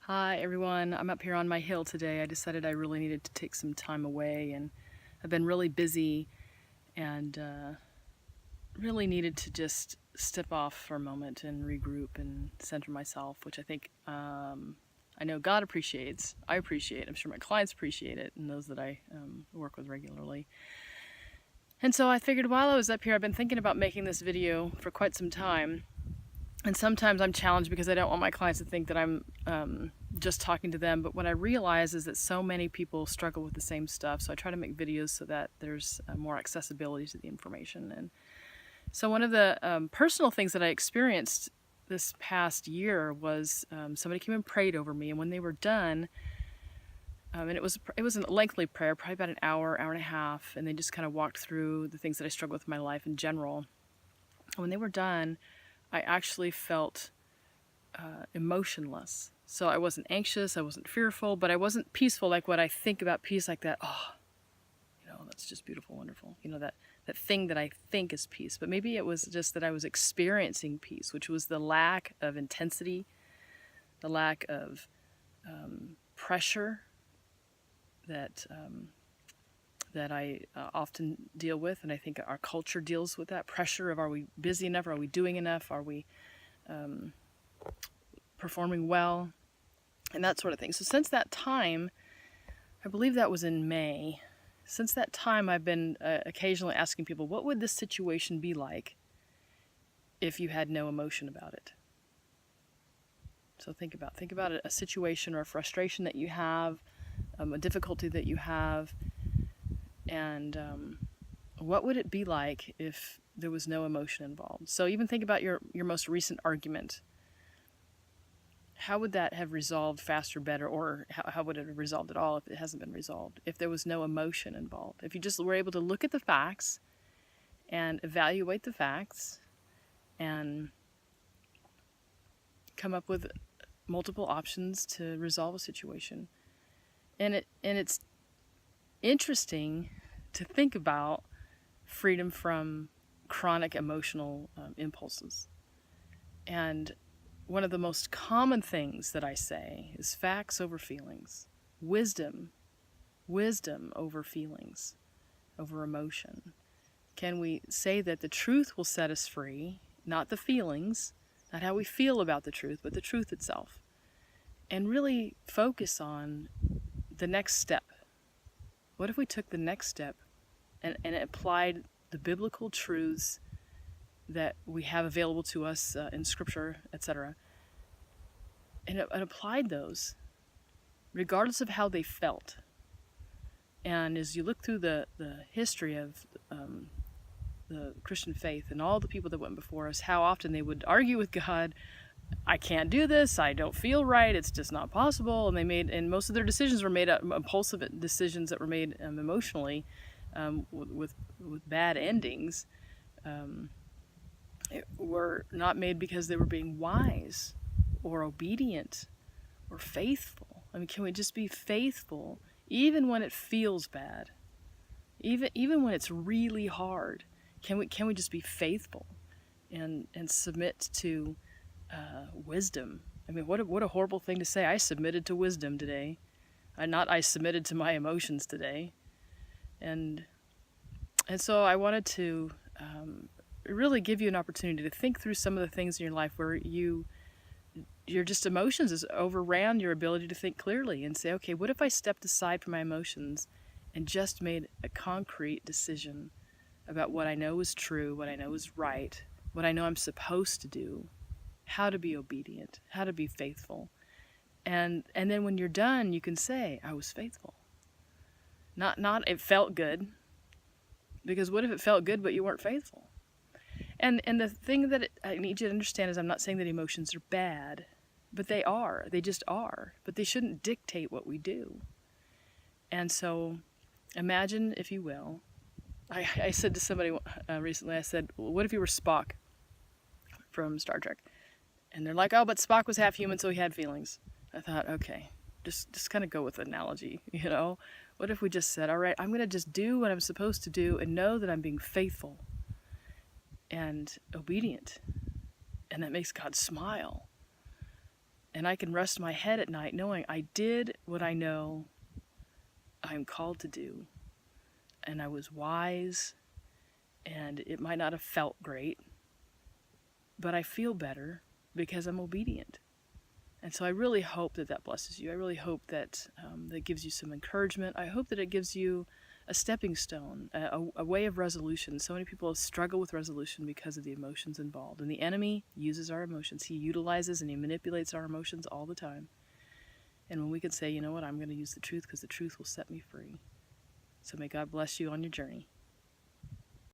Hi everyone, I'm up here on my hill today. I decided I really needed to take some time away, and I've been really busy and really needed to just step off for a moment and regroup and center myself, which I think I know God appreciates. I appreciate. I'm sure my clients appreciate it, and those that I work with regularly. And so I figured while I was up here, I've been thinking about making this video for quite some time. And sometimes I'm challenged because I don't want my clients to think that I'm just talking to them. But what I realize is that so many people struggle with the same stuff. So I try to make videos so that there's more accessibility to the information. And so one of the personal things that I experienced this past year was somebody came and prayed over me. And when they were done, and it was a lengthy prayer, probably about an hour, hour and a half. And they just kind of walked through the things that I struggle with in my life in general. And when they were done, I actually felt emotionless. So I wasn't anxious, I wasn't fearful, but I wasn't peaceful like what I think about peace, like that, that's just beautiful, wonderful. That thing that I think is peace. But maybe it was just that I was experiencing peace, which was the lack of intensity, the lack of pressure that I often deal with, and I think our culture deals with that pressure of, are we busy enough? Are we doing enough? Are we performing well? And that sort of thing. So since that time, I believe that was in May, since that time I've been occasionally asking people, what would this situation be like if you had no emotion about it? So think about a situation or a frustration that you have, a difficulty that you have, and what would it be like if there was no emotion involved? So even think about your most recent argument. How would that have resolved faster, better, or how would it have resolved at all if it hasn't been resolved? If there was no emotion involved? If you just were able to look at the facts and evaluate the facts and come up with multiple options to resolve a situation. And it's interesting to think about freedom from chronic emotional impulses. And one of the most common things that I say is facts over feelings, wisdom over feelings, over emotion. Can we say that the truth will set us free, not the feelings, not how we feel about the truth, but the truth itself, and really focus on the next step? What if we took the next step and applied the biblical truths that we have available to us in Scripture, etc., and applied those, regardless of how they felt? And as you look through the history of the Christian faith and all the people that went before us, how often they would argue with God, I can't do this, I don't feel right, it's just not possible. And most of their decisions were made impulsive decisions that were made emotionally, with bad endings. Were not made because they were being wise or obedient or faithful. Can we just be faithful even when it feels bad? Even when it's really hard, can we just be faithful and submit to wisdom? What a horrible thing to say. I submitted to wisdom today. I submitted to my emotions today. And so I wanted to really give you an opportunity to think through some of the things in your life where your just emotions has overran your ability to think clearly, and say, okay, what if I stepped aside from my emotions and just made a concrete decision about what I know is true, what I know is right, what I know I'm supposed to do, how to be obedient, how to be faithful. And then when you're done, you can say, I was faithful. Not it felt good, because what if it felt good but you weren't faithful? And the thing that I need you to understand is, I'm not saying that emotions are bad, but they are. They just are. But they shouldn't dictate what we do. And so imagine, if you will, I said to somebody recently, I said, well, what if you were Spock from Star Trek? And they're like, oh, but Spock was half human, so he had feelings. I thought, okay, just kind of go with the analogy, What if we just said, all right, I'm going to just do what I'm supposed to do and know that I'm being faithful and obedient, and that makes God smile. And I can rest my head at night knowing I did what I know I'm called to do. And I was wise, and it might not have felt great, but I feel better because I'm obedient. And so I really hope that that blesses you. I really hope that that gives you some encouragement. I hope that it gives you a stepping stone, a way of resolution. So many people struggle with resolution because of the emotions involved. And the enemy uses our emotions. He utilizes and he manipulates our emotions all the time. And when we can say, you know what, I'm going to use the truth because the truth will set me free. So may God bless you on your journey.